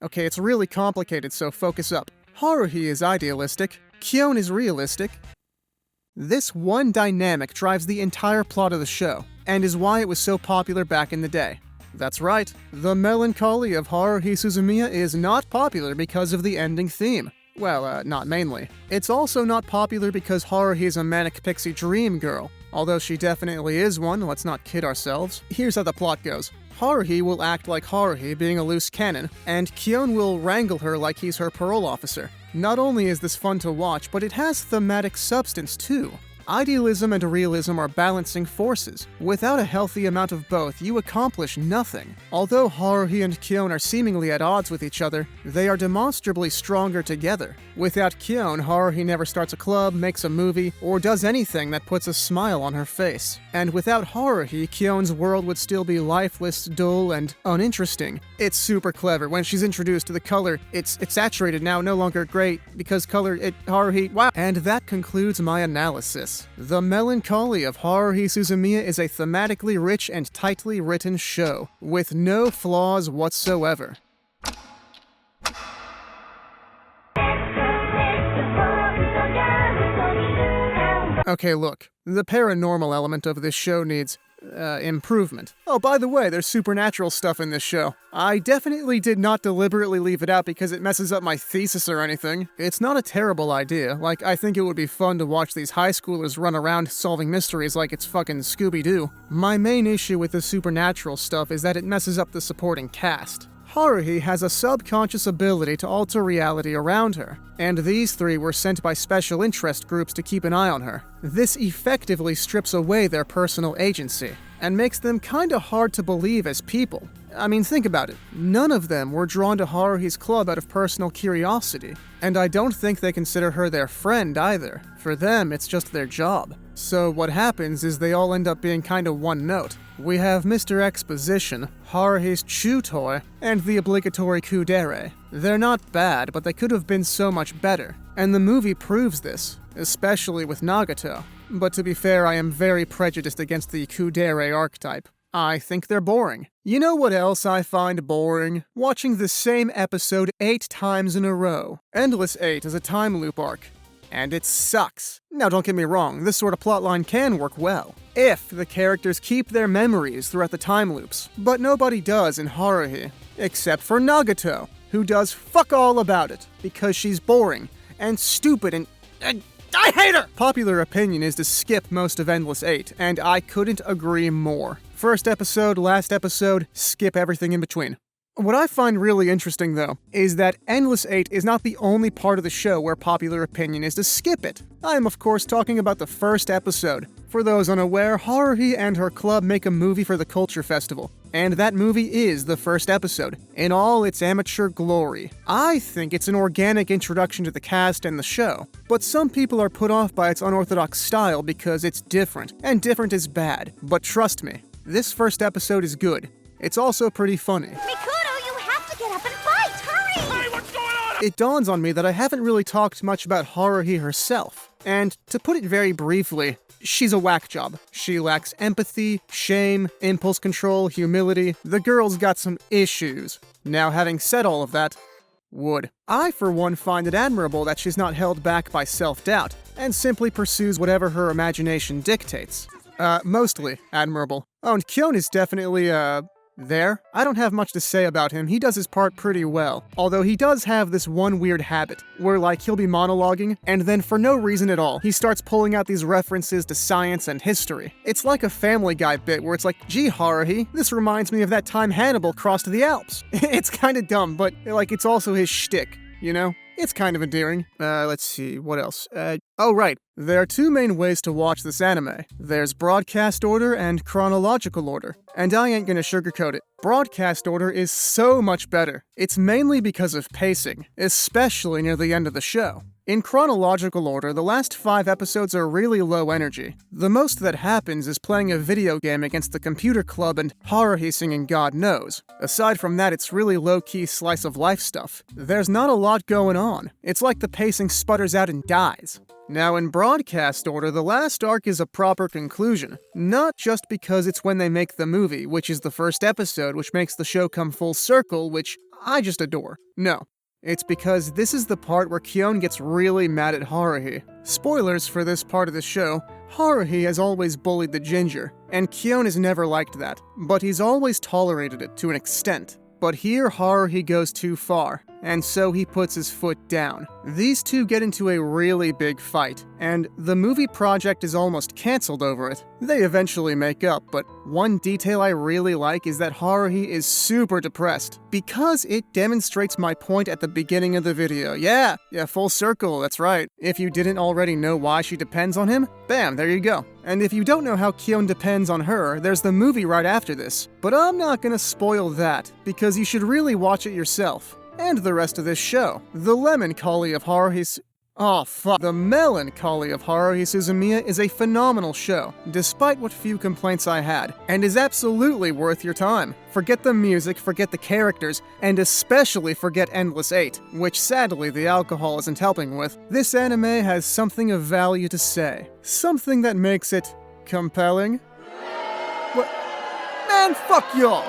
Okay, it's really complicated, so focus up. Haruhi is idealistic, Kyon is realistic. This one dynamic drives the entire plot of the show, and is why it was so popular back in the day. That's right, the Melancholy of Haruhi Suzumiya is not popular because of the ending theme. Well, not mainly. It's also not popular because Haruhi is a manic pixie dream girl. Although she definitely is one, let's not kid ourselves. Here's how the plot goes. Haruhi will act like Haruhi, being a loose cannon, and Kyon will wrangle her like he's her parole officer. Not only is this fun to watch, but it has thematic substance too. Idealism and realism are balancing forces. Without a healthy amount of both, you accomplish nothing. Although Haruhi and Kyon are seemingly at odds with each other, they are demonstrably stronger together. Without Kyon, Haruhi never starts a club, makes a movie, or does anything that puts a smile on her face. And without Haruhi, Kyon's world would still be lifeless, dull, and uninteresting. It's super clever. When she's introduced to the color, it's saturated now, no longer great, because Haruhi, wow. And that concludes my analysis. The Melancholy of Haruhi Suzumiya is a thematically rich and tightly written show, with no flaws whatsoever. Okay, look, the paranormal element of this show needs improvement. Oh, by the way, there's supernatural stuff in this show. I definitely did not deliberately leave it out because it messes up my thesis or anything. It's not a terrible idea. Like, I think it would be fun to watch these high schoolers run around solving mysteries like it's fucking Scooby-Doo. My main issue with the supernatural stuff is that it messes up the supporting cast. Haruhi has a subconscious ability to alter reality around her, and these three were sent by special interest groups to keep an eye on her. This effectively strips away their personal agency, and makes them kinda hard to believe as people. I mean, think about it. None of them were drawn to Haruhi's club out of personal curiosity, and I don't think they consider her their friend either. For them, it's just their job. So what happens is they all end up being kinda one note. We have Mr. Exposition, Haruhi's chew toy, and the obligatory kudere. They're not bad, but they could have been so much better, and the movie proves this, especially with Nagato. But to be fair, I am very prejudiced against the kudere archetype. I think they're boring. You know what else I find boring? Watching the same episode 8 times in a row. Endless 8 is a time loop arc, and it sucks. Now don't get me wrong, this sort of plotline can work well, if the characters keep their memories throughout the time loops. But nobody does in Haruhi, except for Nagato, who does fuck all about it, because she's boring, and stupid, and I hate her! Popular opinion is to skip most of Endless 8, and I couldn't agree more. First episode, last episode, skip everything in between. What I find really interesting, though, is that Endless 8 is not the only part of the show where popular opinion is to skip it. I am, of course, talking about the first episode. For those unaware, Haruhi and her club make a movie for the Culture Festival, and that movie is the first episode, in all its amateur glory. I think it's an organic introduction to the cast and the show, but some people are put off by its unorthodox style because it's different, and different is bad. But trust me, this first episode is good. It's also pretty funny. It dawns on me that I haven't really talked much about Haruhi herself. And to put it very briefly, she's a whack job. She lacks empathy, shame, impulse control, humility. The girl's got some issues. Now, having said all of that, I, for one, find it admirable that she's not held back by self-doubt, and simply pursues whatever her imagination dictates. Mostly admirable. Oh, and Kyon is definitely, there. I don't have much to say about him. He does his part pretty well. Although he does have this one weird habit, where like he'll be monologuing, and then for no reason at all, he starts pulling out these references to science and history. It's like a Family Guy bit where it's like, gee Haruhi, this reminds me of that time Hannibal crossed the Alps. It's kinda dumb, but like it's also his shtick, you know? It's kind of endearing. Let's see, what else? Oh right, there are 2 main ways to watch this anime. There's broadcast order and chronological order. And I ain't gonna sugarcoat it. Broadcast order is so much better. It's mainly because of pacing, especially near the end of the show. In chronological order, the last 5 episodes are really low energy. The most that happens is playing a video game against the computer club and Haruhi singing God Knows. Aside from that, it's really low-key slice-of-life stuff. There's not a lot going on. It's like the pacing sputters out and dies. Now, in broadcast order, the last arc is a proper conclusion. Not just because it's when they make the movie, which is the first episode, which makes the show come full circle, which I just adore. No. It's because this is the part where Kyon gets really mad at Haruhi. Spoilers for this part of the show, Haruhi has always bullied the ginger, and Kyon has never liked that, but he's always tolerated it to an extent. But here Haruhi goes too far, and so he puts his foot down. These two get into a really big fight, and the movie project is almost cancelled over it. They eventually make up, but one detail I really like is that Haruhi is super depressed, because it demonstrates my point at the beginning of the video. Yeah, full circle, that's right. If you didn't already know why she depends on him, bam, there you go. And if you don't know how Kyon depends on her, there's the movie right after this. But I'm not gonna spoil that, because you should really watch it yourself. And the rest of this show. The Melancholy of Haruhi Suzumiya is a phenomenal show, despite what few complaints I had, and is absolutely worth your time. Forget the music, forget the characters, and especially forget Endless 8, which sadly the alcohol isn't helping with. This anime has something of value to say. Something that makes it compelling. What? Man, fuck y'all!